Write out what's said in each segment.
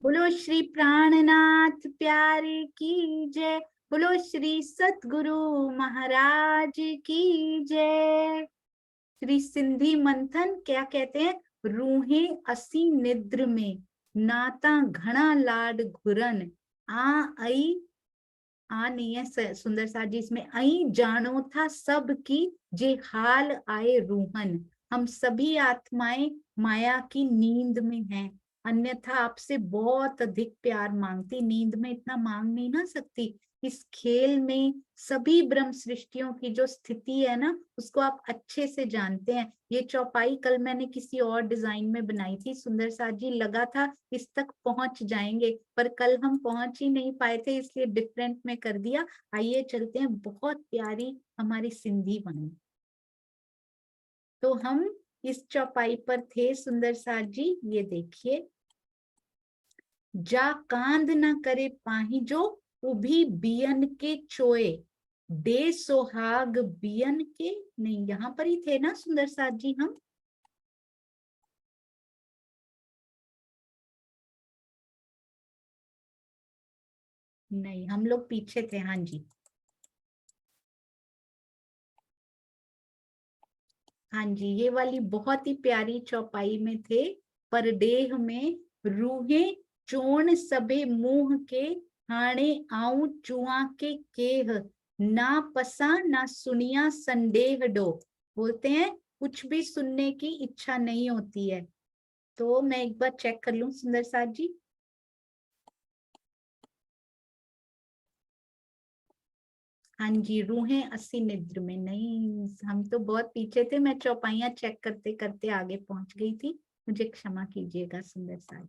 बोलो श्री प्राणनाथ प्यारे की जय। बोलो श्री सतगुरु महाराज की जय। श्री सिंधी मंथन क्या कहते हैं? रूहें असी निद्र में, नाता घना लाड घुरन। आई आ नहीं है सुंदर साथ जी, इसमें आई जानो था सब की जे हाल आए रूहन। हम सभी आत्माएं माया की नींद में हैं, अन्यथा आपसे बहुत अधिक प्यार मांगती। नींद में इतना मांग नहीं ना सकती। इस खेल में सभी ब्रह्म सृष्टियों की जो स्थिति है ना, उसको आप अच्छे से जानते हैं। ये चौपाई कल मैंने किसी और डिजाइन में बनाई थी, सुंदर साथ जी लगा था इस तक पहुंच जाएंगे, पर कल हम पहुंच ही नहीं पाए थे, इसलिए डिफरेंट में कर दिया। आइए चलते हैं, बहुत प्यारी हमारी सिंधी वाणी। तो हम इस चौपाई पर थे सुंदर साथ जी, ये देखिए। जा कांद न करे पाही जो, उभी बियन के चोए। दे सोहाग बियन के, नहीं यहाँ पर ही थे ना सुंदर साथ जी हम। नहीं, हम लोग पीछे थे, हाँ जी। हाँ जी, ये वाली बहुत ही प्यारी चौपाई में थे। परदेह में रूहे चोण सबे मुंह के, हाणे आऊं चुआ के केह। ना पसा ना सुनिया संदेह डो। बोलते हैं कुछ भी सुनने की इच्छा नहीं होती है। तो मैं एक बार चेक कर लूं सुंदर साथ जी। हाँ जी, रूहें असी निद्र में, नहीं हम तो बहुत पीछे थे, मैं चौपाइयां चेक करते करते आगे पहुंच गई थी, मुझे क्षमा कीजिएगा सुंदर साथ।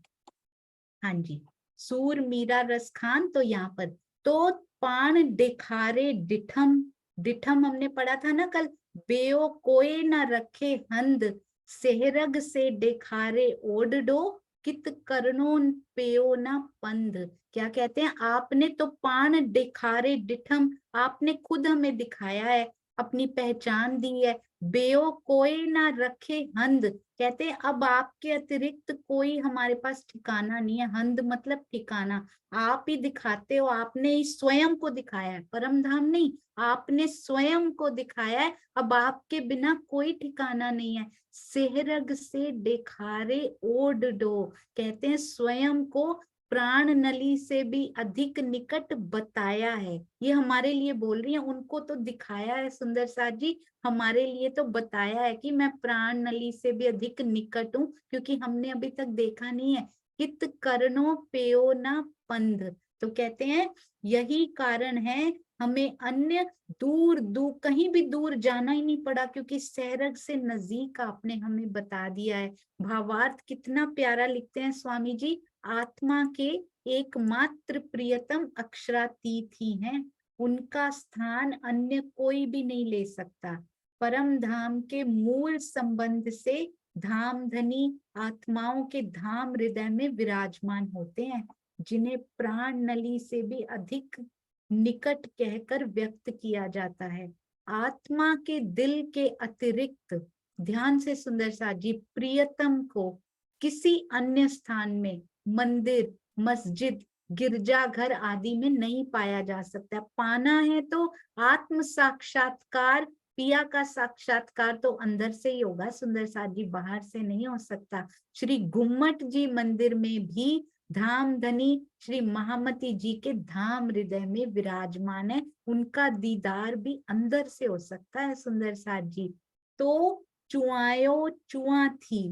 हाँ जी, सूर मीरा रस खान, तो यहाँ पर तो पान दिखारे डिठम। डिठम हमने पढ़ा था ना कल। बेओ कोई ना रखे हंद, सेहरग से दिखारे ओडडो। कित करनो पेओ ना पंध। क्या कहते हैं? आपने तो पान दिखारे डिठम, आपने खुद हमें दिखाया है, अपनी पहचान दी है। बेओ कोई ना रखे हंद, कहते हैं अब आपके अतिरिक्त कोई हमारे पास ठिकाना नहीं है। हंद मतलब ठिकाना, आप ही दिखाते हो, आपने ही स्वयं को दिखाया है, परम धाम नहीं, आपने स्वयं को दिखाया है। अब आपके बिना कोई ठिकाना नहीं है। सेहरग से देखारे ओड डो, कहते हैं स्वयं को प्राण नली से भी अधिक निकट बताया है। ये हमारे लिए बोल रही है, उनको तो दिखाया है सुंदर साथ जी, हमारे लिए तो बताया है कि मैं प्राण नली से भी अधिक निकट हूँ, क्योंकि हमने अभी तक देखा नहीं है। हित करनो पेयो ना पंध, तो कहते हैं यही कारण है हमें अन्य दूर दूर कहीं भी दूर जाना ही नहीं पड़ा, क्योंकि सैरग से नजदीक आपने हमें बता दिया है। भावार्थ कितना प्यारा लिखते हैं स्वामी जी। आत्मा के एकमात्र प्रियतम अक्षरातीत ही हैं, उनका स्थान अन्य कोई भी नहीं ले सकता। परम धाम के मूल संबंध से धाम धनी आत्माओं के धाम हृदय में विराजमान होते हैं, जिन्हें प्राण नली से भी अधिक निकट कहकर व्यक्त किया जाता है। आत्मा के दिल के अतिरिक्त, ध्यान से सुंदर साथ जी, प्रियतम को किसी अन्य स्थान में, मंदिर, मस्जिद, गिरजाघर आदि में नहीं पाया जा सकता। पाना है तो आत्म साक्षात्कार, पिया का साक्षात्कार तो अंदर से ही होगा सुंदर साथ जी, बाहर से नहीं हो सकता। श्री गुम्मट जी मंदिर में भी धाम धनी श्री महामती जी के धाम हृदय में विराजमान है, उनका दीदार भी अंदर से हो सकता है सुंदर साथ जी। तो चुआयो चुआ थी,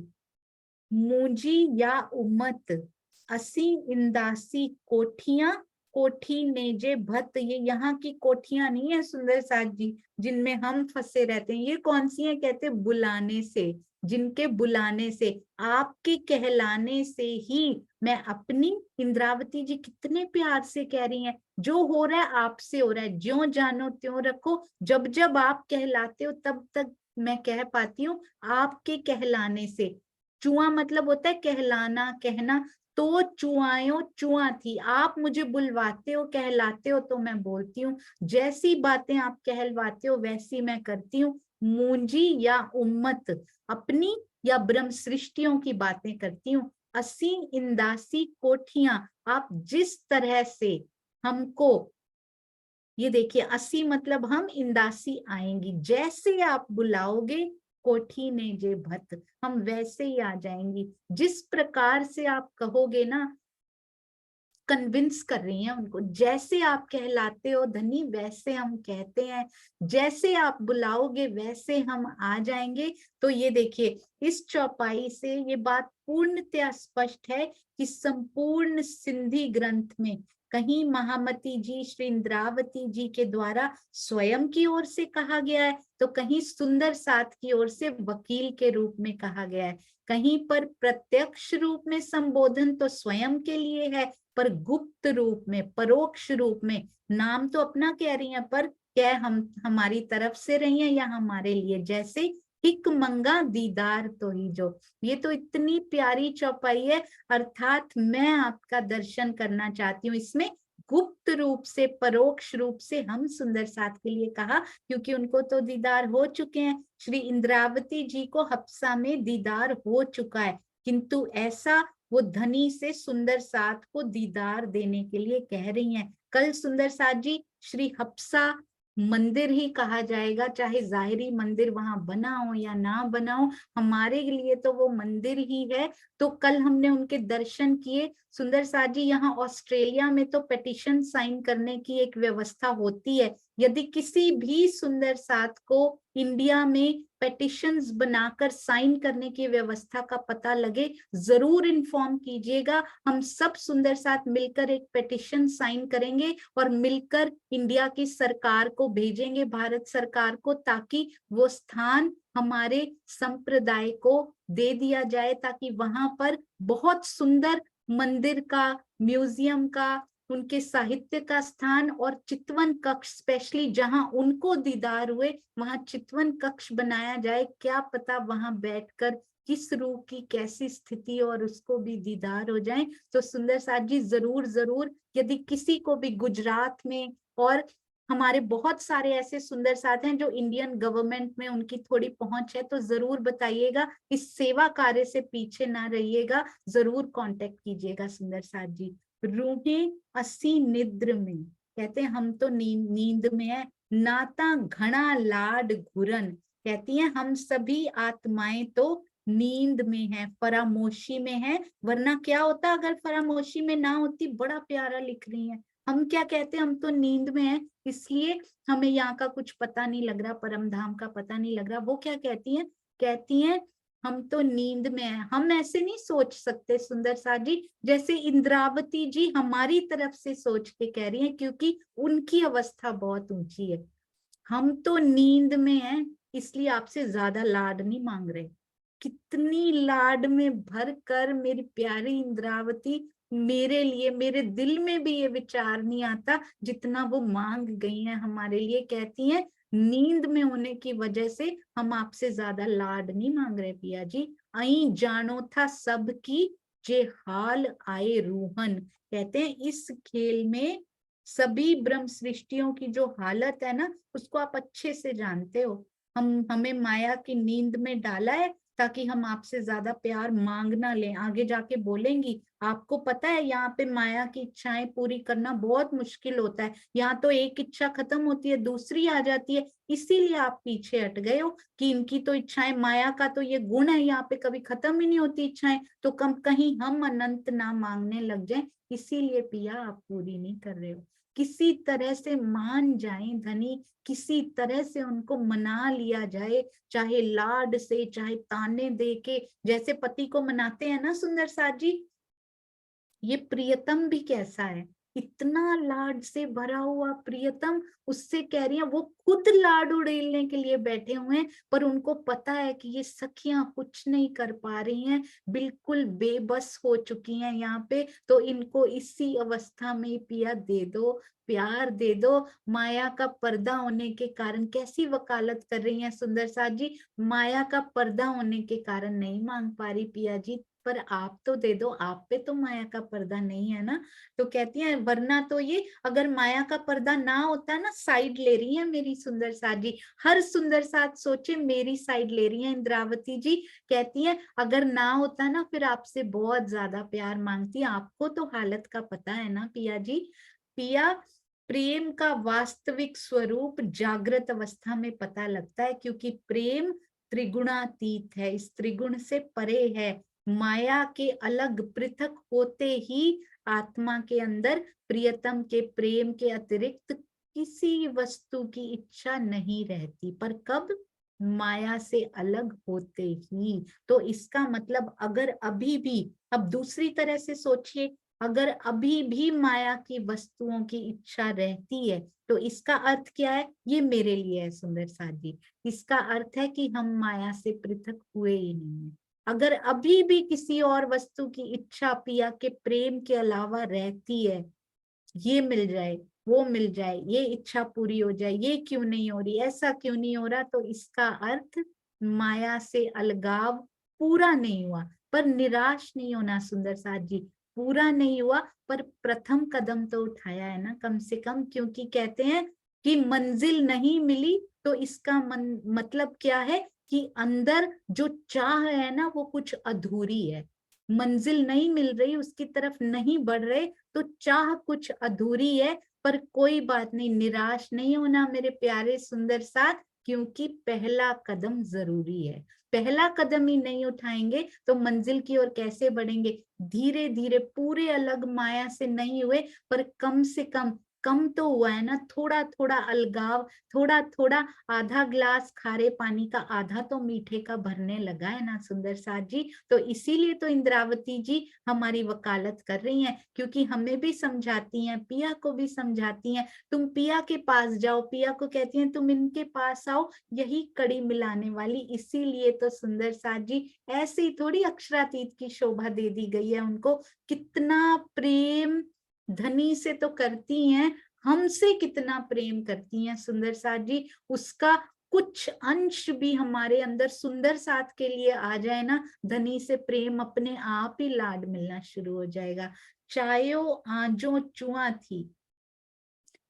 मुंजी या उम्मत, असी इंदासी कोठियां, कोठी नेजे भत। ये यहाँ की कोठियां नहीं है सुंदर साथ जी, जिनमें हम फंसे रहते हैं। ये कौन सी है? कहते बुलाने से, जिनके बुलाने से, आपके कहलाने से ही मैं अपनी, इंद्रावती जी कितने प्यार से कह रही हैं, जो हो रहा है आपसे हो रहा है, ज्यों जानो त्यों रखो। जब जब आप कहलाते हो तब तक मैं कह पाती हूँ, आपके कहलाने से। चुआ मतलब होता है कहलाना, कहना। तो चुआयो चुआ थी, आप मुझे बुलवाते हो, कहलाते हो तो मैं बोलती हूँ, जैसी बातें आप कहलवाते हो वैसी मैं करती हूँ। मूंजी या उम्मत, अपनी या ब्रह्म सृष्टियों की बातें करती हूँ। असी इंदासी कोठियां, आप जिस तरह से हमको, ये देखिए 80 मतलब हम, इंदासी आएंगी, जैसे आप बुलाओगे कोठी ने जे भत, हम वैसे ही आ जाएंगी। जिस प्रकार से आप कहोगे ना, कन्विंस कर रही हैं उनको, जैसे आप कहलाते हो धनी वैसे हम कहते हैं, जैसे आप बुलाओगे वैसे हम आ जाएंगे। तो ये देखिए इस चौपाई से ये बात पूर्णतया स्पष्ट है कि संपूर्ण सिंधी ग्रंथ में कहीं महामती जी, श्री इंद्रावती जी के द्वारा स्वयं की ओर से कहा गया है, तो कहीं सुंदर साथ की ओर से वकील के रूप में कहा गया है। कहीं पर प्रत्यक्ष रूप में संबोधन तो स्वयं के लिए है, पर गुप्त रूप में, परोक्ष रूप में, नाम तो अपना कह रही हैं पर क्या हम हमारी तरफ से रही हैं या हमारे लिए, जैसे हिक मंगा दीदार तो ही जो। ये तो इतनी प्यारी चौपाई है, अर्थात मैं आपका दर्शन करना चाहती हूँ। इसमें गुप्त रूप से, परोक्ष रूप से हम सुंदर साथ के लिए कहा, क्योंकि उनको तो दीदार हो चुके हैं, श्री इंद्रावती जी को हप्सा में दीदार हो चुका है, किंतु ऐसा वो धनी से सुंदर साथ को दीदार देने के लिए कह रही हैं। कल सुंदर साथ जी श्री हप्सा मंदिर ही कहा जाएगा, चाहे जाहिरी मंदिर वहां बना हो या ना बना हो, हमारे लिए तो वो मंदिर ही है। तो कल हमने उनके दर्शन किए। सुंदर साथ जी, यहाँ ऑस्ट्रेलिया में तो पेटिशन साइन करने की एक व्यवस्था होती है, यदि किसी भी सुंदर साथ को इंडिया में पेटिशंस बनाकर साइन करने की व्यवस्था का पता लगे, जरूर इन्फॉर्म कीजिएगा। हम सब सुंदर साथ मिलकर एक पेटिशन साइन करेंगे और मिलकर इंडिया की सरकार को भेजेंगे, भारत सरकार को, ताकि वो स्थान हमारे संप्रदाय को दे दिया जाए, ताकि वहां पर बहुत सुंदर मंदिर का, म्यूजियम का, उनके साहित्य का स्थान और चितवन कक्ष, स्पेशली जहां उनको दीदार हुए वहां चितवन कक्ष बनाया जाए। क्या पता वहां बैठकर किस रूह की कैसी स्थिति और उसको भी दीदार हो जाए। तो सुंदर साथ जी जरूर जरूर, यदि किसी को भी गुजरात में, और हमारे बहुत सारे ऐसे सुंदर साथ हैं जो इंडियन गवर्नमेंट में उनकी थोड़ी पहुंच है, तो जरूर बताइएगा। इस सेवा कार्य से पीछे ना रहिएगा, जरूर कांटेक्ट कीजिएगा सुंदर साथ जी। रूहें असी निद्र में, कहते हैं हम तो नींद में है, नाता घना लाड घुरन, कहती हैं हम सभी आत्माएं तो नींद में है, फरामोशी में है। वरना क्या होता अगर फरामोशी में ना होती, बड़ा प्यारा लिख रही है। हम क्या कहते हैं, हम तो नींद में है, इसलिए हमें यहाँ का कुछ पता नहीं लग रहा, परम धाम का पता नहीं लग रहा। वो क्या कहती हैं, कहती हैं हम तो नींद में है। हम ऐसे नहीं सोच सकते सुंदर साथ जी, जैसे इंद्रावती जी हमारी तरफ से सोच के कह रही हैं, क्योंकि उनकी अवस्था बहुत ऊंची है। हम तो नींद में हैं, इसलिए आपसे ज्यादा लाड नहीं मांग रहे। कितनी लाड में भर कर मेरी प्यारी इंद्रावती, मेरे लिए, मेरे दिल में भी ये विचार नहीं आता जितना वो मांग गई हैं हमारे लिए। कहती हैं नींद में होने की वजह से हम आपसे ज्यादा लाड नहीं मांग रहे पिया जी। आई जानो था सब की जे हाल आए रूहन, कहते हैं इस खेल में सभी ब्रह्म सृष्टियों की जो हालत है ना, उसको आप अच्छे से जानते हो। हमें माया की नींद में डाला है ताकि हम आपसे ज्यादा प्यार मांग ना लें। आगे जाके बोलेंगी, आपको पता है यहाँ पे माया की इच्छाएं पूरी करना बहुत मुश्किल होता है। यहाँ तो एक इच्छा खत्म होती है, दूसरी आ जाती है, इसीलिए आप पीछे हट गए हो कि इनकी तो इच्छाएं, माया का तो ये गुण है, यहाँ पे कभी खत्म ही नहीं होती इच्छाएं, तो कम कहीं हम अनंत ना मांगने लग जाएं, इसीलिए पिया आप पूरी नहीं कर रहे हो। किसी तरह से मान जाएं धनी, किसी तरह से उनको मना लिया जाए, चाहे लाड से, चाहे ताने दे के, जैसे पति को मनाते हैं ना सुंदर साथ जी। ये प्रियतम भी कैसा है, इतना लाड से भरा हुआ प्रियतम, उससे कह रही है वो खुद लाड उड़ेलने के लिए बैठे हुए हैं, पर उनको पता है कि ये सखियां कुछ नहीं कर पा रही हैं, बिल्कुल बेबस हो चुकी हैं यहाँ पे। तो इनको इसी अवस्था में पिया दे दो, प्यार दे दो। माया का पर्दा होने के कारण, कैसी वकालत कर रही हैं सुंदर साथ जी, माया का पर्दा होने के कारण नहीं मांग पा रही पिया जी, पर आप तो दे दो, आप पे तो माया का पर्दा नहीं है ना। तो कहती है वरना तो ये, अगर माया का पर्दा ना होता ना, साइड ले रही है मेरी सुंदर साथ जी, हर सुंदर साथ सोचे मेरी साइड ले रही है इंद्रावती जी। कहती है अगर ना होता ना फिर आपसे बहुत ज्यादा प्यार मांगती। आपको तो हालत का पता है ना पिया जी। पिया, प्रेम का वास्तविक स्वरूप जागृत अवस्था में पता लगता है, क्योंकि प्रेम त्रिगुणातीत है, इस त्रिगुण से परे है। माया के अलग पृथक होते ही आत्मा के अंदर प्रियतम के प्रेम के अतिरिक्त किसी वस्तु की इच्छा नहीं रहती। पर कब? माया से अलग होते ही। तो इसका मतलब अगर अभी भी, अब दूसरी तरह से सोचिए, अगर अभी भी माया की वस्तुओं की इच्छा रहती है तो इसका अर्थ क्या है? ये मेरे लिए है सुंदर साथ जी, इसका अर्थ है कि हम माया से पृथक हुए ही नहीं है। अगर अभी भी किसी और वस्तु की इच्छा पिया के प्रेम के अलावा रहती है, ये मिल जाए, वो मिल जाए, ये इच्छा पूरी हो जाए, ये क्यों नहीं हो रही, ऐसा क्यों नहीं हो रहा, तो इसका अर्थ माया से अलगाव पूरा नहीं हुआ। पर निराश नहीं होना सुंदर साथ जी, पूरा नहीं हुआ पर प्रथम कदम तो उठाया है ना कम से कम। क्योंकि कहते हैं कि मंजिल नहीं मिली तो इसका मतलब क्या है कि अंदर जो चाह है ना वो कुछ अधूरी है। मंजिल नहीं मिल रही, उसकी तरफ नहीं बढ़ रहे, तो चाह कुछ अधूरी है। पर कोई बात नहीं, निराश नहीं होना मेरे प्यारे सुंदर साथ, क्योंकि पहला कदम जरूरी है। पहला कदम ही नहीं उठाएंगे तो मंजिल की ओर कैसे बढ़ेंगे? धीरे धीरे, पूरे अलग माया से नहीं हुए पर कम से कम तो हुआ है ना, थोड़ा थोड़ा अलगाव, थोड़ा थोड़ा, आधा ग्लास खारे पानी का आधा तो मीठे का भरने लगा है ना सुंदर साथ जी। तो इसीलिए तो इंद्रावती जी हमारी वकालत कर रही हैं, क्योंकि हमें भी समझाती हैं, पिया को भी समझाती हैं। तुम पिया के पास जाओ, पिया को कहती हैं तुम इनके पास आओ, यही कड़ी मिलाने वाली। इसीलिए तो सुंदर साथ जी ऐसे ही थोड़ी अक्षरातीत की शोभा दे दी गई है उनको। कितना प्रेम धनी से तो करती हैं, हमसे कितना प्रेम करती हैं सुंदर साथ जी, उसका कुछ अंश भी हमारे अंदर सुंदर साथ के लिए आ जाए ना, धनी से प्रेम अपने आप ही लाड मिलना शुरू हो जाएगा। चायो आजो चुआ थी,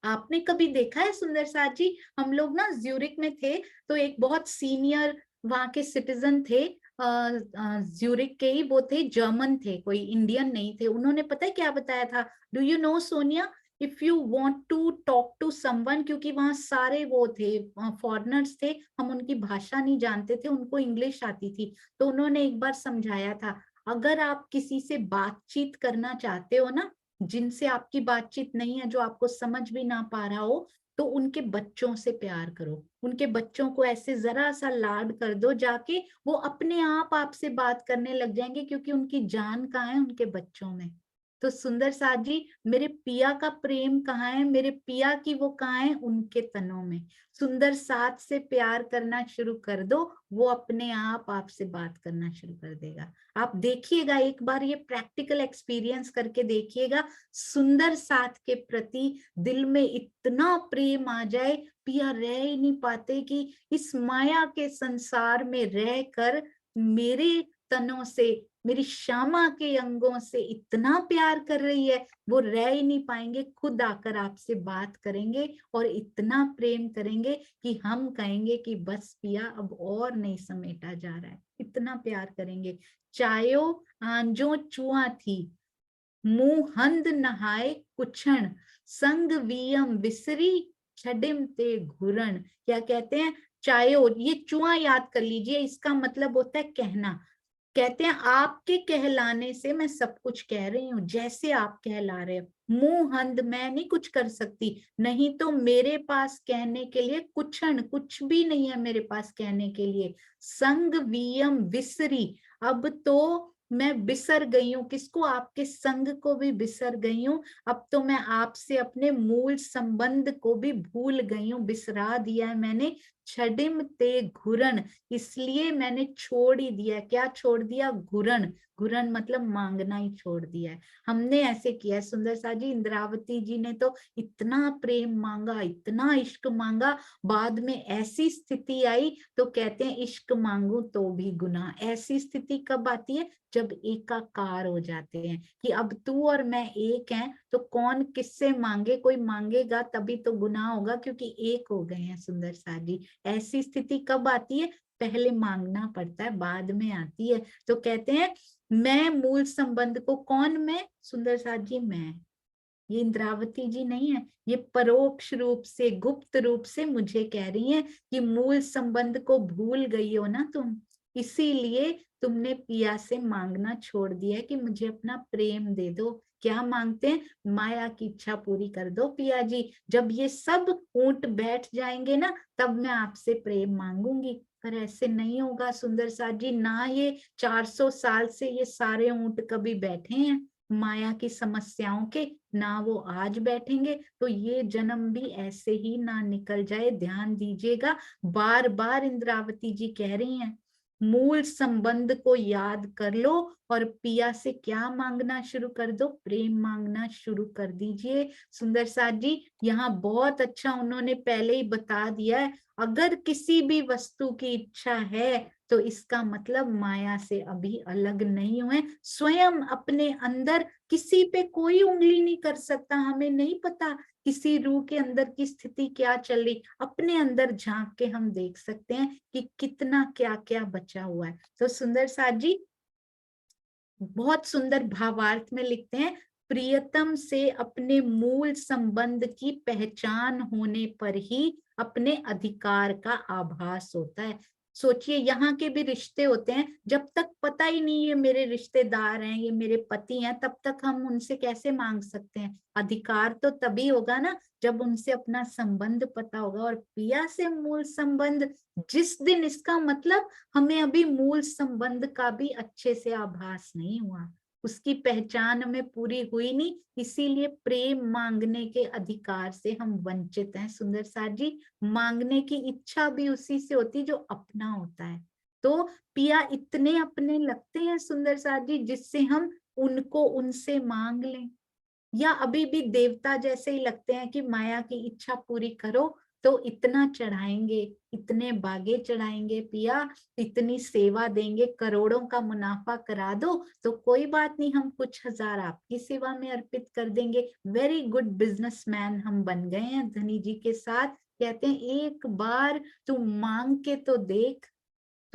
आपने कभी देखा है सुंदर साथ जी? हम लोग ना ज्यूरिक में थे, तो एक बहुत सीनियर वहां के सिटीजन थे, ज्यूरिक के ही, वो थे जर्मन थे, कोई इंडियन नहीं थे। उन्होंने पता है क्या बताया था? Do you know Sonia, if you want to talk to someone, क्योंकि वहां सारे वो थे फॉरेनर्स थे, हम उनकी भाषा नहीं जानते थे, उनको इंग्लिश आती थी। तो उन्होंने एक बार समझाया था, अगर आप किसी से बातचीत करना चाहते हो ना, जिनसे आपकी बातचीत नहीं है, जो आपको समझ भी ना पा रहा हो, तो उनके बच्चों से प्यार करो, उनके बच्चों को ऐसे जरा सा लाड कर दो जाके, वो अपने आप आपसे बात करने लग जाएंगे, क्योंकि उनकी जान कहाँ है? उनके बच्चों में। तो सुंदर साथ जी, मेरे पिया का प्रेम कहाँ है? मेरे पिया की वो कहाँ है? उनके तनों में। सुंदर साथ से प्यार करना शुरू कर दो, वो अपने आप आपसे बात करना शुरू कर देगा। आप देखिएगा, एक बार ये प्रैक्टिकल एक्सपीरियंस करके देखिएगा, सुंदर साथ के प्रति दिल में इतना प्रेम आ जाए, पिया रह ही नहीं पाते कि इस माया के संसार में रहकर मेरे तनों से, मेरी श्यामा के अंगों से इतना प्यार कर रही है, वो रह ही नहीं पाएंगे, खुद आकर आपसे बात करेंगे और इतना प्रेम करेंगे कि हम कहेंगे कि बस पिया अब और नहीं समेटा जा रहा है, इतना प्यार करेंगे। चायो आंजो चुआ थी, मुंह हंद नहाए कुछण, संग वियम विसरी छडिम ते घुरण। क्या कहते हैं? चायो, ये चुआ याद कर लीजिए, इसका मतलब होता है कहना। कहते हैं आपके कहलाने से मैं सब कुछ कह रही हूँ, जैसे आप कहला रहे हो। मुंह हंद, मैं नहीं कुछ कर सकती, नहीं तो मेरे पास कहने के लिए कुछण, कुछ भी नहीं है मेरे पास कहने के लिए। संग वियम विसरी, अब तो मैं बिसर गई हूँ, किसको? आपके संग को भी बिसर गई हूँ। अब तो मैं आपसे अपने मूल संबंध को भी भूल गई हूँ, बिसरा दिया है मैंने। छडिम ते घुरन, इसलिए मैंने छोड़ ही दिया। क्या छोड़ दिया? घुरन। घुरन मतलब मांगना ही छोड़ दिया है। हमने ऐसे किया है सुंदर सा जी। इंद्रावती जी ने तो इतना प्रेम मांगा, इतना इश्क मांगा, बाद में ऐसी स्थिति आई तो कहते हैं इश्क मांगू तो भी गुनाह। ऐसी स्थिति कब आती है? जब एकाकार हो जाते हैं कि अब तू और मैं एक हैं, तो कौन किससे मांगे? कोई मांगेगा तभी तो गुनाह होगा, क्योंकि एक हो गए हैं सुंदर सा जी। ऐसी स्थिति कब आती है? पहले मांगना पड़ता है, बाद में आती है। तो कहते हैं मैं मूल संबंध को, कौन मैं? सुंदर सा जी मैं। ये इंद्रावती जी नहीं है, ये परोक्ष रूप से, गुप्त रूप से मुझे कह रही हैं कि मूल संबंध को भूल गई हो ना तुम, इसीलिए तुमने पिया से मांगना छोड़ दिया है कि मुझे अपना प्रेम दे दो। क्या मांगते हैं? माया की इच्छा पूरी कर दो पिया जी। जब ये सब ऊंट बैठ जाएंगे ना, तब मैं आपसे प्रेम मांगूंगी। पर ऐसे नहीं होगा सुंदर सा जी। ना ये 400 साल से ये सारे ऊंट कभी बैठे हैं माया की समस्याओं के, ना वो आज बैठेंगे। तो ये जन्म भी ऐसे ही ना निकल जाए, ध्यान दीजिएगा। बार बार इंद्रावती जी कह रही हैं मूल संबंध को याद कर लो और पिया से क्या मांगना शुरू कर दो? प्रेम मांगना शुरू कर दीजिए। सुंदर साथ जी यहाँ बहुत अच्छा उन्होंने पहले ही बता दिया है, अगर किसी भी वस्तु की इच्छा है तो इसका मतलब माया से अभी अलग नहीं हुए। स्वयं अपने अंदर किसी पे कोई उंगली नहीं कर सकता। हमें नहीं पता किसी रूह के अंदर की स्थिति क्या चल रही, अपने अंदर झांक के हम देख सकते हैं कि कितना क्या क्या बचा हुआ है। तो सुंदर साथ जी बहुत सुंदर भावार्थ में लिखते हैं, प्रियतम से अपने मूल संबंध की पहचान होने पर ही अपने अधिकार का आभास होता है। सोचिए यहाँ के भी रिश्ते होते हैं, जब तक पता ही नहीं ये मेरे रिश्तेदार हैं, ये मेरे पति हैं, तब तक हम उनसे कैसे मांग सकते हैं? अधिकार तो तभी होगा ना जब उनसे अपना संबंध पता होगा। और पिया से मूल संबंध, जिस दिन, इसका मतलब हमें अभी मूल संबंध का भी अच्छे से आभास नहीं हुआ, उसकी पहचान हमें पूरी हुई नहीं, इसीलिए प्रेम मांगने के अधिकार से हम वंचित हैं। सुंदर साथ जी मांगने की इच्छा भी उसी से होती जो अपना होता है। तो पिया इतने अपने लगते हैं सुंदर साथ जी, जिससे हम उनको उनसे मांग लें, या अभी भी देवता जैसे ही लगते हैं कि माया की इच्छा पूरी करो तो इतना चढ़ाएंगे, इतने बागे चढ़ाएंगे पिया, इतनी सेवा देंगे, करोड़ों का मुनाफा करा दो तो कोई बात नहीं, हम कुछ हजार आपकी सेवा में अर्पित कर देंगे। वेरी गुड बिजनेसमैन हम बन गए हैं धनी जी के साथ। कहते हैं एक बार तू मांग के तो देख,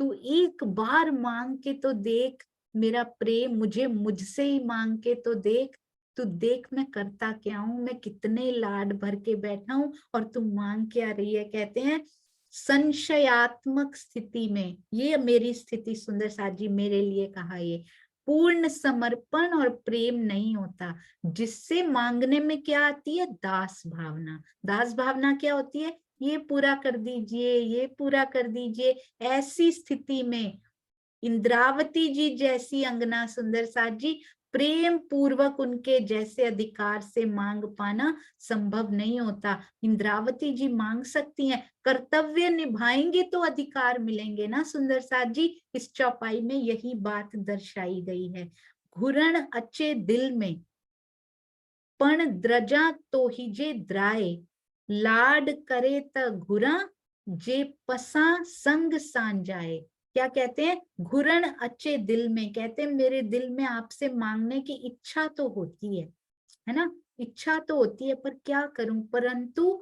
तू एक बार मांग के तो देख मेरा प्रेम, मुझे मुझसे ही मांग के तो देख, तू देख मैं करता क्या हूं, मैं कितने लाड भर के बैठा हूं और तू मांग क्या रही है। कहते हैं संशयात्मक स्थिति में, ये मेरी स्थिति सुंदर साथ जी मेरे लिए कहा, ये पूर्ण समर्पण और प्रेम नहीं होता, जिससे मांगने में क्या आती है? दास भावना। दास भावना क्या होती है? ये पूरा कर दीजिए, ये पूरा कर दीजिए। ऐसी स्थिति में इंद्रावती जी जैसी अंगना सुंदर साथ जी, प्रेम पूर्वक उनके जैसे अधिकार से मांग पाना संभव नहीं होता। इंद्रावती जी मांग सकती हैं, कर्तव्य निभाएंगे तो अधिकार मिलेंगे ना सुंदर साथ जी। इस चौपाई में यही बात दर्शाई गई है। घुरण अचे दिल में पण द्रजा तो ही जे द्राए, लाड करे त घुरा जे पसा संग सांजाए। क्या कहते हैं? घुरण अच्छे दिल में, कहते हैं मेरे दिल में आपसे मांगने की इच्छा तो होती है ना, इच्छा तो होती है, पर क्या करूं? परंतु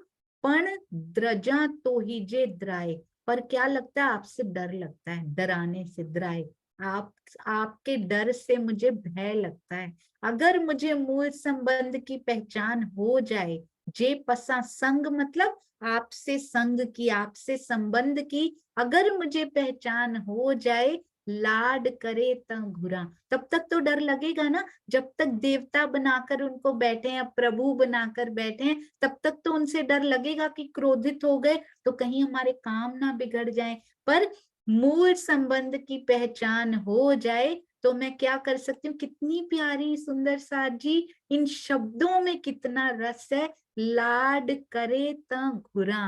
पण द्रजा तो ही जे द्राए, पर क्या लगता है? आपसे डर लगता है, डराने से द्राए, आप आपके डर से मुझे भय लगता है। अगर मुझे मूल संबंध की पहचान हो जाए, जे पसा संग मतलब आपसे संग की, आपसे संबंध की अगर मुझे पहचान हो जाए, लाड करे तब घुरा, तब तक तो डर लगेगा ना। जब तक देवता बनाकर उनको बैठे हैं, प्रभु बनाकर बैठे हैं, तब तक तो उनसे डर लगेगा कि क्रोधित हो गए तो कहीं हमारे काम ना बिगड़ जाए। पर मूल संबंध की पहचान हो जाए तो मैं क्या कर सकती हूँ? कितनी प्यारी सुंदर साथ जी, इन शब्दों में कितना रस है। लाड करे त घुरा,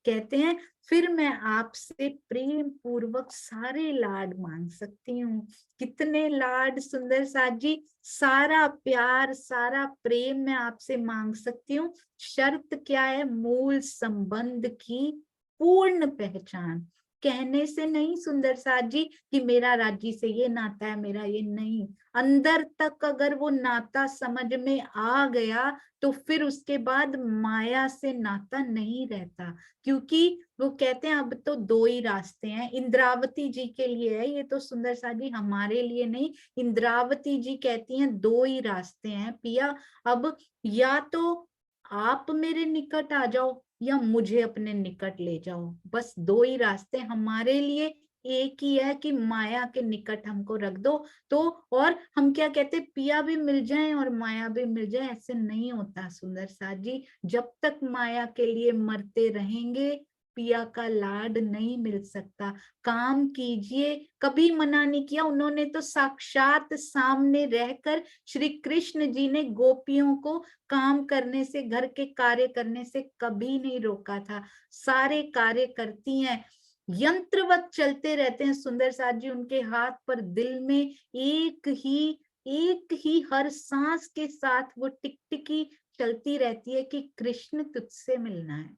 कहते हैं फिर मैं आपसे प्रेम पूर्वक सारे लाड मांग सकती हूँ। कितने लाड सुंदर साथ जी, सारा प्यार सारा प्रेम मैं आपसे मांग सकती हूँ। शर्त क्या है? मूल संबंध की पूर्ण पहचान। कहने से नहीं सुंदर साथ जी कि मेरा राजी से ये नाता है, मेरा ये नहीं। अंदर तक अगर वो नाता समझ में आ गया तो फिर उसके बाद माया से नाता नहीं रहता। क्योंकि वो कहते हैं अब तो दो ही रास्ते हैं। इंद्रावती जी के लिए है ये तो सुंदर सा जी, हमारे लिए नहीं। इंद्रावती जी कहती हैं दो ही रास्ते हैं पिया, अब या तो आप मेरे निकट आ जाओ या मुझे अपने निकट ले जाओ। बस दो ही रास्ते हमारे लिए, एक ही है कि माया के निकट हमको रख दो। तो और हम क्या कहते, पिया भी मिल जाए और माया भी मिल जाए, ऐसे नहीं होता सुंदर साथ जी। जब तक माया के लिए मरते रहेंगे पिया का लाड नहीं मिल सकता। काम कीजिए, कभी मना नहीं किया उन्होंने, तो साक्षात सामने रहकर श्री कृष्ण जी ने गोपियों को काम करने से, घर के कार्य करने से कभी नहीं रोका था। सारे कार्य करती हैं, यंत्रवत चलते रहते हैं सुंदर साथ जी। उनके हाथ पर दिल में एक ही हर सांस के साथ वो टिकटिकी चलती रहती है कि कृष्ण तुझसे मिलना है,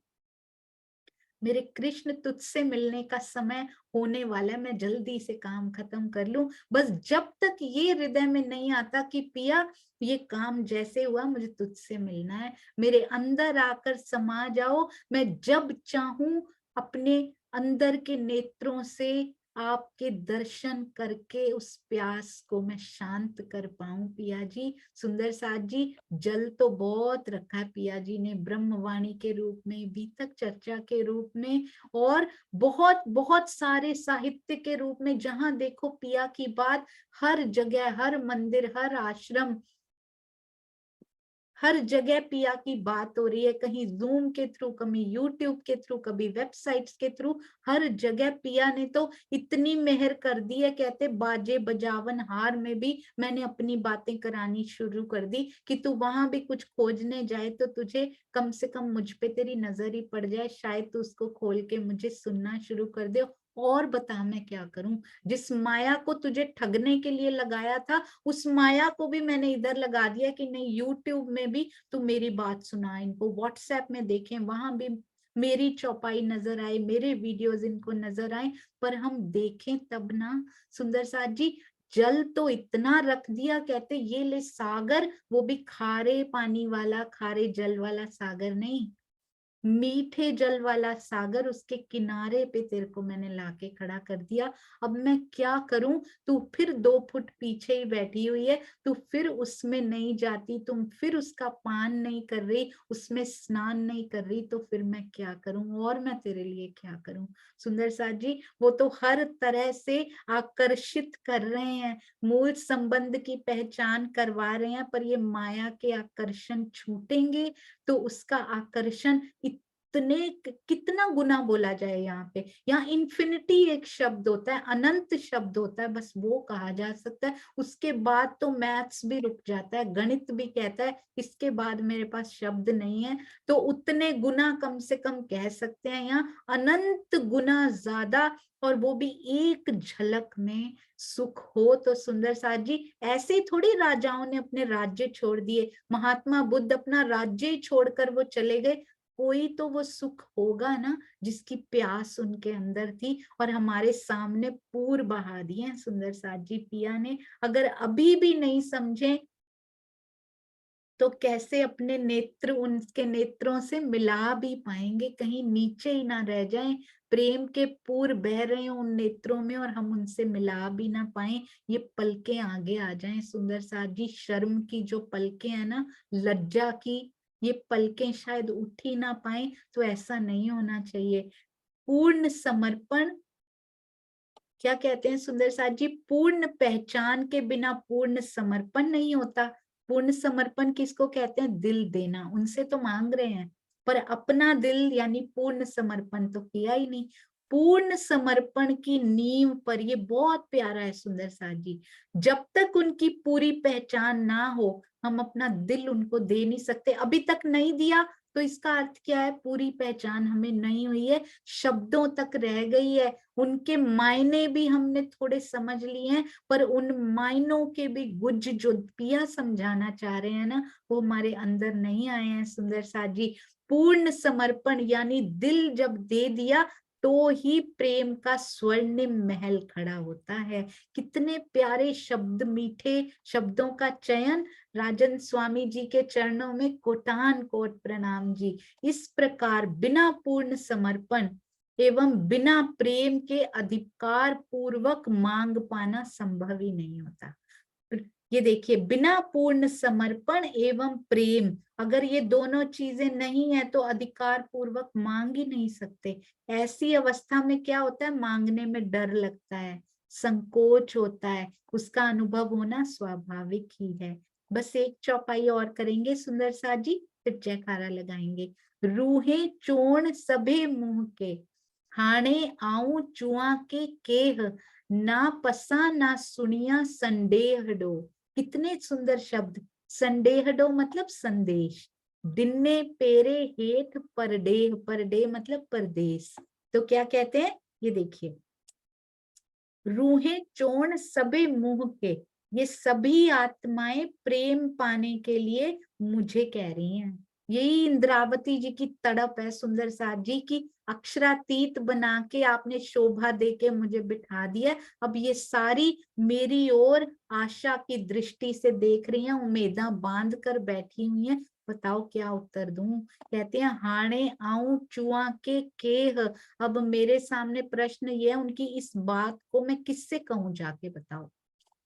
मेरे कृष्ण तुझसे मिलने का समय होने वाला है, मैं जल्दी से काम खत्म कर लूं। बस जब तक ये हृदय में नहीं आता कि पिया ये काम जैसे हुआ मुझे तुझसे मिलना है, मेरे अंदर आकर समा जाओ, मैं जब चाहूं अपने अंदर के नेत्रों से आपके दर्शन करके उस प्यास को मैं शांत कर पाऊं पिया जी। सुंदर साथ जी, जल तो बहुत रखा है पिया जी ने, ब्रह्मवाणी के रूप में, बीतक चर्चा के रूप में, और बहुत बहुत सारे साहित्य के रूप में। जहां देखो पिया की बात, हर जगह, हर मंदिर, हर आश्रम, हर जगह पिया की बात हो रही है। कहीं जूम के थ्रू, कभी यूट्यूब के थ्रू, कभी वेबसाइट्स के थ्रू, हर जगह पिया ने तो इतनी मेहर कर दी है। कहते बाजे बजावन हार में भी मैंने अपनी बातें करानी शुरू कर दी कि तू वहां भी कुछ खोजने जाए तो तुझे कम से कम मुझ पे तेरी नजर ही पड़ जाए, शायद तू उसको खोल के मुझे सुनना शुरू कर दे। और बता मैं क्या करूं, जिस माया को तुझे ठगने के लिए लगाया था उस माया को भी मैंने इधर लगा दिया कि नहीं, यूट्यूब में भी तू मेरी बात सुना, इनको व्हाट्सएप में देखें, वहां भी मेरी चौपाई नजर आए, मेरे वीडियोस इनको नजर आए, पर हम देखें तब ना। सुंदर साथ जी, जल तो इतना रख दिया, कहते ये ले सागर, वो भी खारे पानी वाला, खारे जल वाला सागर नहीं, मीठे जल वाला सागर, उसके किनारे पे तेरे को मैंने लाके खड़ा कर दिया। अब मैं क्या करूं, तू फिर 2 फुट पीछे ही बैठी हुई है, तू फिर उसमें नहीं जाती, तुम फिर उसका पान नहीं कर रही, उसमें स्नान नहीं कर रही, तो फिर मैं क्या करूं, और मैं तेरे लिए क्या करूं। सुंदर साथ जी, वो तो हर तरह से आकर्षित कर रहे हैं, मूल संबंध की पहचान करवा रहे हैं, पर ये माया के आकर्षण छूटेंगे तो उसका आकर्षण इतने, कितना गुना बोला जाए यहाँ पे। यहाँ इन्फिनिटी एक शब्द होता है, अनंत शब्द होता है, बस वो कहा जा सकता है। उसके बाद तो मैथ्स भी रुक जाता है, गणित भी कहता है इसके बाद मेरे पास शब्द नहीं है। तो उतने गुना कम से कम कह सकते हैं, यहाँ अनंत गुना ज्यादा, और वो भी एक झलक में सुख हो। तो सुंदर साथ जी, ऐसे ही थोड़ी राजाओं ने अपने राज्य छोड़ दिए, महात्मा बुद्ध अपना राज्य ही छोड़कर वो चले गए। कोई तो वो सुख होगा ना जिसकी प्यास उनके अंदर थी, और हमारे सामने पूर बहा दिए हैं सुंदर साथ जी पिया ने। अगर अभी भी नहीं समझे तो कैसे अपने नेत्र उनके नेत्रों से मिला भी पाएंगे, कहीं नीचे ही ना रह जाएं, प्रेम के पूर बह रहे हो उन नेत्रों में और हम उनसे मिला भी ना पाए, ये पलकें आगे आ जाएं। सुंदर साथ जी, शर्म की जो पलकें है ना, लज्जा की, ये पलकें शायद उठ ही ना पाए, तो ऐसा नहीं होना चाहिए। पूर्ण समर्पण, क्या कहते हैं सुंदर साथ जी, पूर्ण पहचान के बिना पूर्ण समर्पण नहीं होता। पूर्ण समर्पण किसको कहते हैं? दिल देना, उनसे तो मांग रहे हैं, पर अपना दिल यानी पूर्ण समर्पण तो किया ही नहीं। पूर्ण समर्पण की नींव पर, ये बहुत प्यारा है सुंदर साथ जी, जब तक उनकी पूरी पहचान ना हो हम अपना दिल उनको दे नहीं सकते। अभी तक नहीं दिया तो इसका अर्थ क्या है, पूरी पहचान हमें नहीं हुई है, शब्दों तक रह गई है, उनके मायने भी हमने थोड़े समझ लिए हैं, पर उन मायनों के भी गुज जो पिया समझाना चाह रहे हैं ना, वो हमारे अंदर नहीं आए हैं। सुंदर साथ जी, पूर्ण समर्पण यानी दिल जब दे दिया तो ही प्रेम का स्वर्णिम महल खड़ा होता है। कितने प्यारे शब्द, मीठे शब्दों का चयन। राजन स्वामी जी के चरणों में कोटान कोट प्रणाम जी। इस प्रकार बिना पूर्ण समर्पण एवं बिना प्रेम के अधिकार पूर्वक मांग पाना संभव ही नहीं होता। ये देखिए, बिना पूर्ण समर्पण एवं प्रेम, अगर ये दोनों चीजें नहीं है तो अधिकार पूर्वक मांग ही नहीं सकते। ऐसी अवस्था में क्या होता है, मांगने में डर लगता है, संकोच होता है, उसका अनुभव होना स्वाभाविक ही है। बस एक चौपाई और करेंगे सुंदर सा जी, फिर जयकारा लगाएंगे। रूहे चोण सभे मुंह के, हाणे आऊं चुआ के केह, ना पसा ना सुनिया संदेह डो। कितने सुंदर शब्द। संदेह डो मतलब संदेश, दिन्ने पेरे हेठ परडेह, परडेह मतलब परदेश। तो क्या कहते हैं, ये देखिए, रूहे चोण सबे मुंह के, ये सभी आत्माएं प्रेम पाने के लिए मुझे कह रही हैं। यही इंद्रावती जी की तड़प है सुंदर साथ जी की। अक्षरातीत बना के आपने शोभा दे के मुझे बिठा दिया, अब ये सारी मेरी ओर आशा की दृष्टि से देख रही हैं, उम्मीदां बांध कर बैठी हुई हैं। बताओ क्या उत्तर दूं। कहते हैं, हाणे आऊं चुआ के केह, अब मेरे सामने प्रश्न ये है, उनकी इस बात को मैं किससे कहूं, जाके बताओ।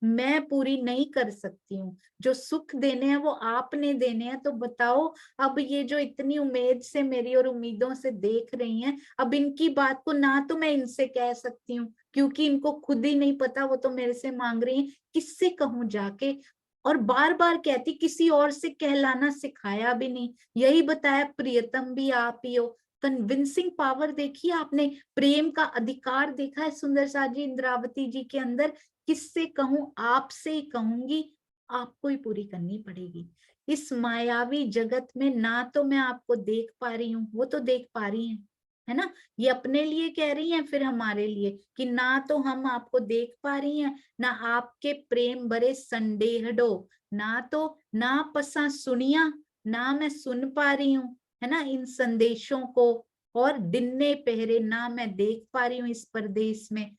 मैं पूरी नहीं कर सकती हूँ, जो सुख देने हैं वो आपने देने हैं, तो बताओ। अब ये जो इतनी उम्मीद से मेरी और उम्मीदों से देख रही हैं, अब इनकी बात को ना तो मैं इनसे कह सकती हूँ, क्योंकि इनको खुद ही नहीं पता, वो तो मेरे से मांग रही हैं, किससे कहूं जाके। और बार बार कहती, किसी और से कहलाना सिखाया भी नहीं, यही बताया प्रियतम भी आप ही हो। कन्विंसिंग पावर देखिए आपने, प्रेम का अधिकार देखा है सुंदर सा जी इंद्रावती जी के अंदर। किससे कहूं, आपसे ही कहूंगी, आपको ही पूरी करनी पड़ेगी। इस मायावी जगत में ना तो मैं आपको देख पा रही हूँ, वो तो देख पा रही हैं, है ना। ये अपने लिए कह रही हैं, फिर हमारे लिए, कि ना तो हम आपको देख पा रही हैं, ना आपके प्रेम भरे संदेह डो, ना तो ना पसा सुनिया, ना मैं सुन पा रही हूँ, है ना, इन संदेशों को। और दिन्ने पहरे, ना मैं देख पा रही हूँ इस परदेश में,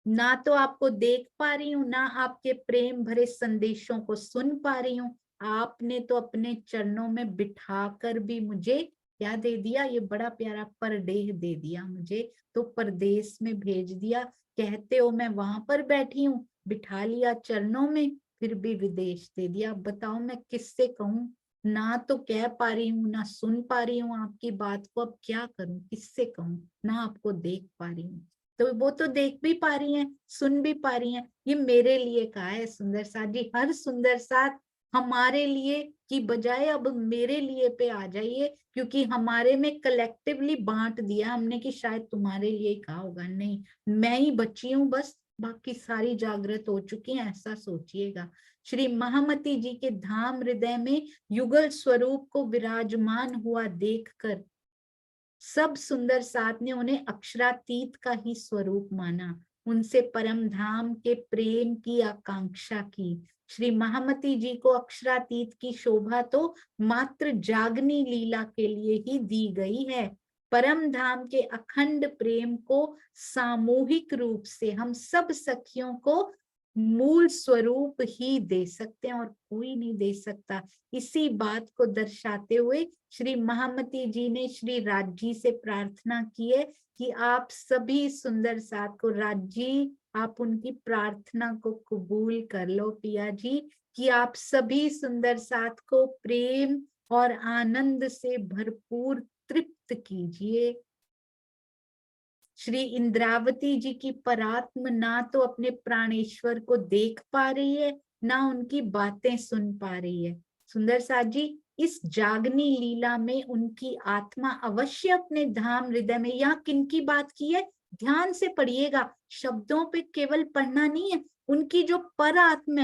ना तो आपको देख पा रही हूँ, ना आपके प्रेम भरे संदेशों को सुन पा रही हूँ। आपने तो अपने चरणों में बिठा कर भी मुझे क्या दे दिया, ये बड़ा प्यारा परदेह दे दिया मुझे, तो परदेश में भेज दिया। कहते हो मैं वहां पर बैठी हूँ, बिठा लिया चरणों में, फिर भी विदेश दे दिया। बताओ मैं किससे कहूँ, ना तो कह पा रही हूँ, ना सुन पा रही हूँ आपकी बात को, अब क्या करूं, किससे कहूँ, ना आपको देख पा रही हूँ। तो वो तो देख भी पा रही हैं, सुन भी पा रही हैं। ये मेरे लिए कहा है सुंदर साथ जी, हर सुंदर साथ हमारे लिए की बजाय अब मेरे लिए पे आ जाइए, क्योंकि हमारे में कलेक्टिवली बांट दिया हमने कि शायद तुम्हारे लिए कहा होगा, नहीं, मैं ही बची हूँ बस, बाकी सारी जागृत हो चुकी हैं, ऐसा सोचिएगा। श्री महामती जी के धाम हृदय में युगल स्वरूप को विराजमान हुआ देखकर सब सुंदर साथ ने उन्हें अक्षरातीत का ही स्वरूप माना, उनसे परम धाम के प्रेम की आकांक्षा की। श्री महामती जी को अक्षरातीत की शोभा तो मात्र जागनी लीला के लिए ही दी गई है। परम धाम के अखंड प्रेम को सामूहिक रूप से हम सब सखियों को मूल स्वरूप ही दे सकते हैं, और कोई नहीं दे सकता। इसी बात को दर्शाते हुए श्री महामती जी ने श्री राज्जी से प्रार्थना की है कि आप सभी सुंदर साथ को, राज्जी आप उनकी प्रार्थना को कबूल कर लो पिया जी, कि आप सभी सुंदर साथ को प्रेम और आनंद से भरपूर तृप्त कीजिए। श्री इंद्रावती जी की परात्म ना तो अपने प्राणेश्वर को देख पा रही है, ना उनकी बातें सुन पा रही है। सुंदर साथ जी, इस जागनी लीला में उनकी आत्मा अवश्य अपने धाम हृदय में, यहाँ किनकी बात की है, ध्यान से पढ़िएगा, शब्दों पे केवल पढ़ना नहीं है, उनकी जो पर आत्मा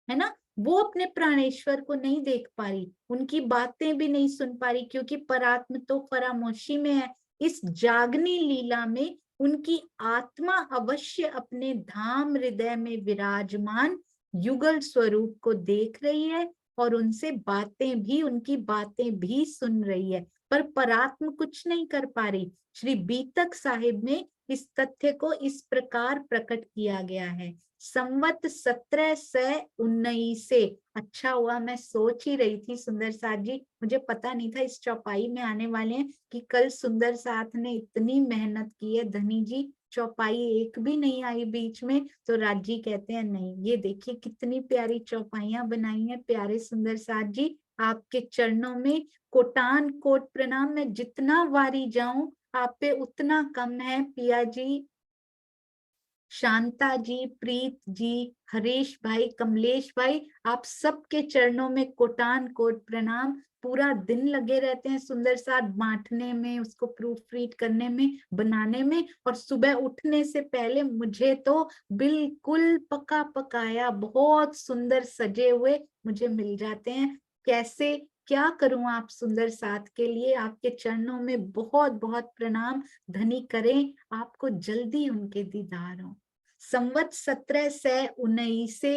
है ना, वो अपने प्राणेश्वर को नहीं देख पा रही, उनकी बातें भी नहीं सुन पा रही, क्योंकि परात्म तो फरामोशी में है। इस जागनी लीला में उनकी आत्मा अवश्य अपने धाम हृदय में विराजमान युगल स्वरूप को देख रही है और उनसे बातें भी, उनकी बातें भी सुन रही है, पर परात्म कुछ नहीं कर पा रही। श्री बीतक साहिब में इस तथ्य को इस प्रकार प्रकट किया गया है। संवत 1719 से, अच्छा हुआ मैं सोच ही रही थी सुंदर साथ जी, मुझे पता नहीं था इस चौपाई में आने वाले हैं, कि कल सुंदर साथ ने इतनी मेहनत की है धनी जी, चौपाई एक भी नहीं आई बीच में। तो राजी कहते हैं नहीं, ये देखिए कितनी प्यारी चौपाइयां बनाई हैं प्यारे सुंदर साथ जी, आपके चरणों में कोटान कोट प्रणाम। मैं जितना वारी जाऊं आप पे उतना कम है पिया जी। शांता जी, प्रीत जी, हरीश भाई, कमलेश भाई, आप सबके चरणों में कोटान कोट प्रणाम। पूरा दिन लगे रहते हैं सुंदर साथ बांटने में, उसको प्रूफ रीड करने में, बनाने में, और सुबह उठने से पहले मुझे तो बिल्कुल पका पकाया बहुत सुंदर सजे हुए मुझे मिल जाते हैं। कैसे क्या करूं आप सुंदर साथ के लिए, आपके चरणों में बहुत बहुत प्रणाम। धनी करें आपको जल्दी उनके दीदार हो। संवत 1719 से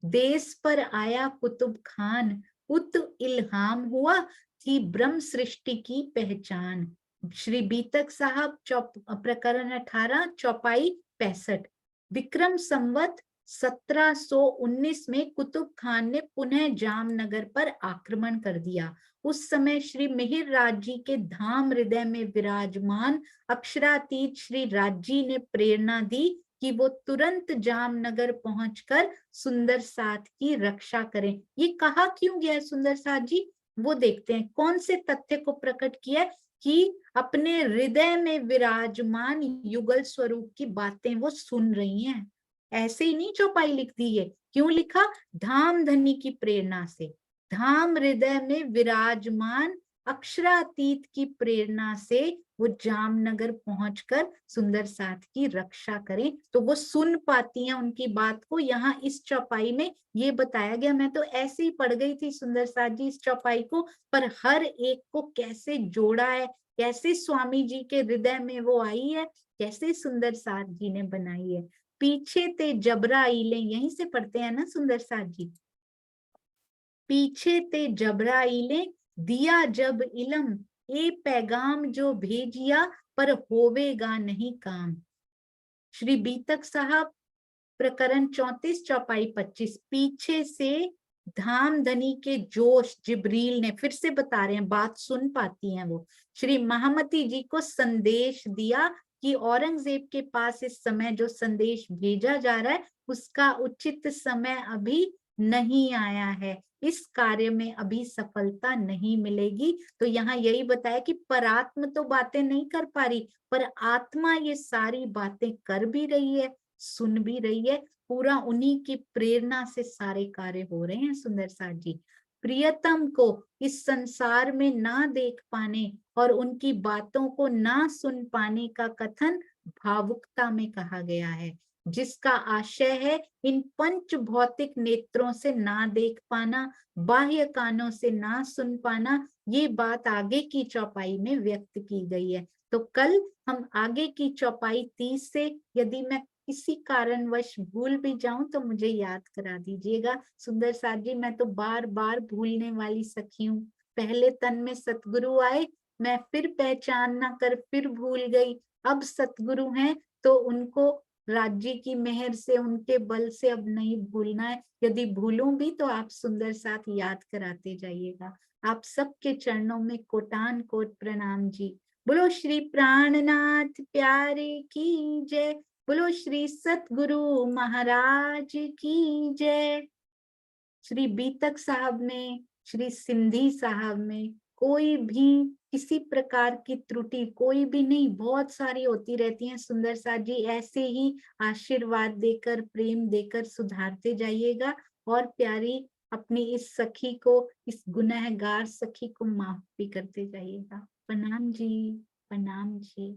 देश पर आया कुतुब खान, उत इल्हाम हुआ थी ब्रह्म सृष्टि की पहचान। श्री बीतक साहब प्रकरण 18 चौपाई 65। विक्रम संवत 1719 में कुतुब खान ने पुनः जामनगर पर आक्रमण कर दिया। उस समय श्री मिहिर राज जी के धाम हृदय में विराजमान अक्षरातीत श्री राजी ने प्रेरणा दी कि वो तुरंत जामनगर पहुंचकर सुंदर साथ की रक्षा करें। ये कहा क्यों गया है सुंदर साथ जी, वो देखते हैं। कौन से तथ्य को प्रकट किया कि अपने हृदय में विराजमान युगल स्वरूप की बातें वो सुन रही हैं। ऐसे ही नहीं चौपाई लिख दी है, क्यों लिखा? धाम धनी की प्रेरणा से, धाम हृदय में विराजमान अक्षरातीत की प्रेरणा से वो जामनगर पहुंचकर सुंदर साथ की रक्षा करें। तो वो सुन पाती हैं उनकी बात को, यहाँ इस चौपाई में ये बताया गया। मैं तो ऐसे ही पढ़ गई थी सुंदर साथ जी इस चौपाई को, पर हर एक को कैसे जोड़ा है, कैसे स्वामी जी के हृदय में वो आई है, कैसे सुंदर साथ जी ने बनाई है। पीछे ते जबराइले, यहीं से पढ़ते हैं ना सुंदर साथ जी, पीछे ते जबराइले दिया जब इलम, ए पैगाम जो भेजिया पर होवेगा नहीं काम। श्री बीतक साहब प्रकरण 34 चौपाई 25। पीछे से धाम धनी के जोश जिब्रील ने, फिर से बता रहे हैं बात सुन पाती हैं वो, श्री महामती जी को संदेश दिया कि औरंगजेब के पास इस समय जो संदेश भेजा जा रहा है उसका उचित समय अभी नहीं आया है, इस कार्य में अभी सफलता नहीं मिलेगी। तो यहाँ यही बताया कि परात्म तो बातें नहीं कर पा रही, पर आत्मा ये सारी बातें कर भी रही है, सुन भी रही है। पूरा उन्हीं की प्रेरणा से सारे कार्य हो रहे हैं सुंदर साथ जी। प्रियतम को इस संसार में ना देख पाने और उनकी बातों को ना सुन पाने का कथन भावुकता में कहा गया है, जिसका आशय है इन पंच भौतिक नेत्रों से ना देख पाना, बाह्य कानों से ना सुन पाना। ये बात आगे की चौपाई में व्यक्त की गई है। तो कल हम आगे की चौपाई 30 से, यदि मैं किसी कारणवश भूल भी जाऊं तो मुझे याद करा दीजिएगा सुंदर साथ जी, मैं तो बार बार भूलने वाली सखी हूँ। पहले तन में सतगुरु आए, मैं फिर पहचान ना कर फिर भूल गई। अब सतगुरु हैं तो उनको राज्य की मेहर से, उनके बल से अब नहीं भूलना है। यदि भूलूं भी तो आप सुंदर साथ याद कराते जाइएगा। आप सबके चरणों में कोटान कोट प्रणाम जी। बोलो श्री प्राणनाथ प्यारे की जय, बोलो श्री सतगुरु महाराज की जय। श्री बीतक साहब में, श्री सिंधी साहब में कोई भी किसी प्रकार की त्रुटि कोई भी नहीं, बहुत सारी होती रहती हैं सुंदर साथ जी। ऐसे ही आशीर्वाद देकर, प्रेम देकर सुधारते जाइएगा और प्यारी अपनी इस सखी को, इस गुनहगार सखी को माफ भी करते जाइएगा। प्रणाम जी, प्रणाम जी।